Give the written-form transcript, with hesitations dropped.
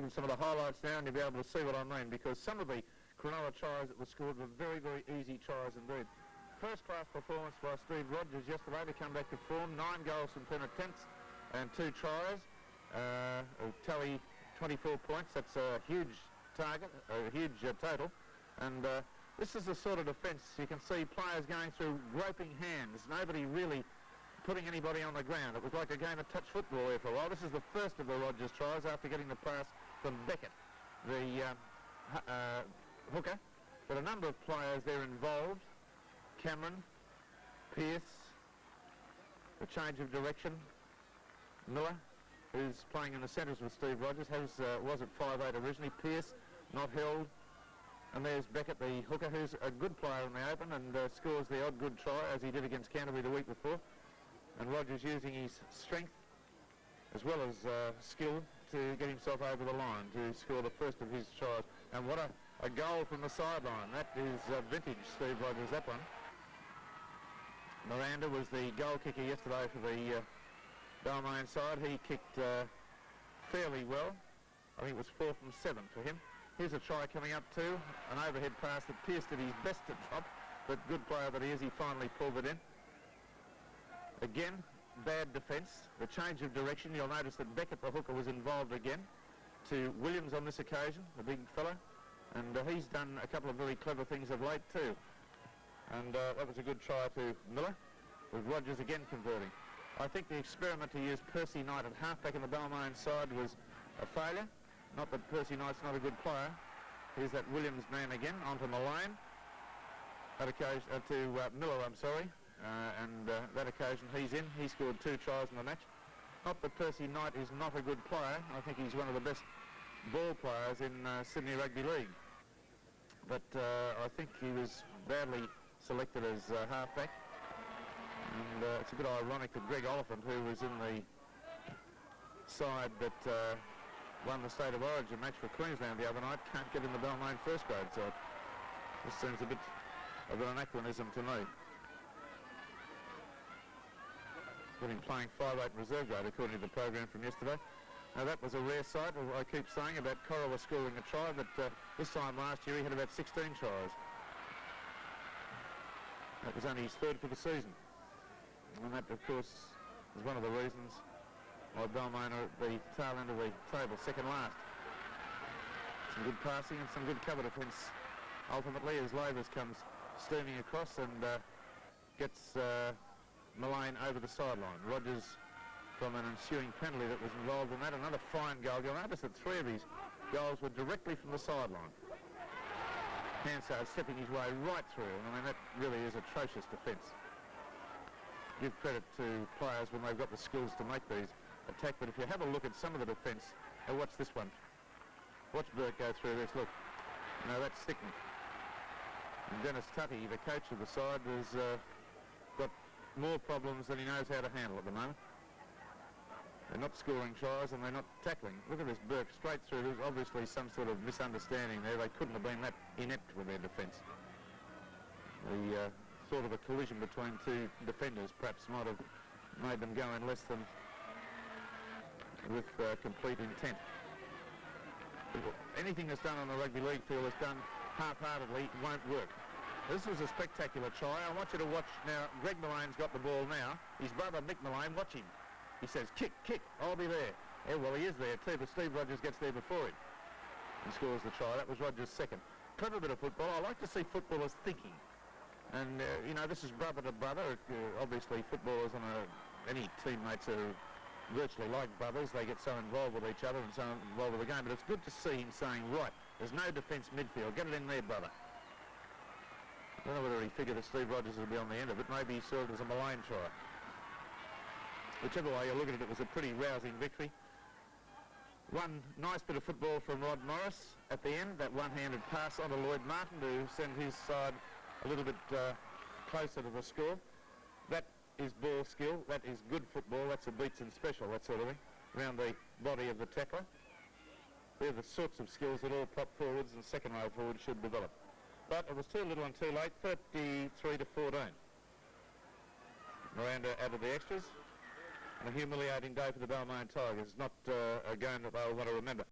mention some of the highlights now and you'll be able to see what I mean, because some of the Cronulla tries that were scored were very, very easy tries indeed. First-class performance by Steve Rogers yesterday to come back to form. 9 goals from 10 attempts and 2 tries. Tally 24 points. That's a huge target, a huge total. And this is the sort of defence you can see players going through groping hands. Nobody really putting anybody on the ground. It was like a game of touch football there for a while. This is the first of the Rogers tries after getting the pass from Beckett, the hooker. But a number of players there involved. Cameron, Pearce, the change of direction. Miller, who's playing in the centres with Steve Rogers, was at 5'8" originally. Pearce, not held. And there's Beckett, the hooker, who's a good player in the open and scores the odd good try, as he did against Canterbury the week before. And Rogers using his strength as well as skill to get himself over the line to score the first of his tries. And what a goal from the sideline. That is vintage Steve Rogers, that one. Miranda was the goal kicker yesterday for the Balmain side. He kicked fairly well. I think it was 4 from 7 for him. Here's a try coming up too. An overhead pass that Pearce did his best to drop, but good player that he is, he finally pulled it in. Again, bad defence. The change of direction, you'll notice that Beckett, the hooker, was involved again. To Williams on this occasion, the big fella. And he's done a couple of very clever things of late too. And that was a good try to Miller, with Rogers again converting. I think the experiment to use Percy Knight at halfback in the Balmain side was a failure. Not that Percy Knight's not a good player. Here's that Williams man again, onto Malone. That occasion, to Miller, I'm sorry. And that occasion he's in. He scored 2 tries in the match. Not that Percy Knight is not a good player. I think he's one of the best ball players in Sydney Rugby League. But I think he was badly selected as halfback. And it's a bit ironic that Greg Oliphant, who was in the side that won the State of Origin match for Queensland the other night, can't get in the Balmain first grade side. This seems a bit of an anachronism to me. Got him playing 5'8" reserve grade according to the program from yesterday. Now that was a rare sight. I keep saying about Cronulla scoring a try, but this time last year he had about 16 tries. That was only his 3rd for the season. And that, of course, is one of the reasons why Balmain are at the tail end of the table, second last. Some good passing and some good cover defence. Ultimately, as Lavers comes steaming across and gets Malane over the sideline. Rogers, from an ensuing penalty that was involved in that, another fine goal. You'll notice that 3 of his goals were directly from the sideline. Hansard stepping his way right through. I mean, that really is atrocious defence. Give credit to players when they've got the skills to make these attacks, but if you have a look at some of the defence, watch this one. Watch Burke go through this, look. Now that's sickening. And Dennis Tutty, the coach of the side, has got more problems than he knows how to handle at the moment. They're not scoring tries and they're not tackling. Look at this Burke straight through. There's obviously some sort of misunderstanding there. They couldn't have been that inept with their defence. The sort of a collision between 2 defenders perhaps might have made them go in less than with complete intent. Anything that's done on the rugby league field that's done half-heartedly won't work. This was a spectacular try. I want you to watch now. Greg Malane's got the ball now. His brother Mick Malane, watch him. He says, kick, kick, I'll be there. Yeah, well, he is there too, but Steve Rogers gets there before him and scores the try. That was Rogers' 2nd. Clever bit of football. I like to see footballers thinking. And, you know, this is brother to brother. Obviously, footballers and any teammates are virtually like brothers. They get so involved with each other and so involved with the game. But it's good to see him saying, right, there's no defence midfield. Get it in there, brother. I don't know whether he figured that Steve Rogers would be on the end of it. Maybe he saw it as a Malane try. Whichever way you look at it, it was a pretty rousing victory. One nice bit of football from Rod Morris at the end, that one-handed pass onto Lloyd Martin to send his side a little bit closer to the score. That is ball skill, that is good football, that's a beats and special, that sort of thing, around the body of the tackler. They're the sorts of skills that all prop forwards and second row forwards should develop. But it was too little and too late, 33 to 14. Miranda added the extras. And a humiliating day for the Balmain Tigers. Not a game that they'll want to remember.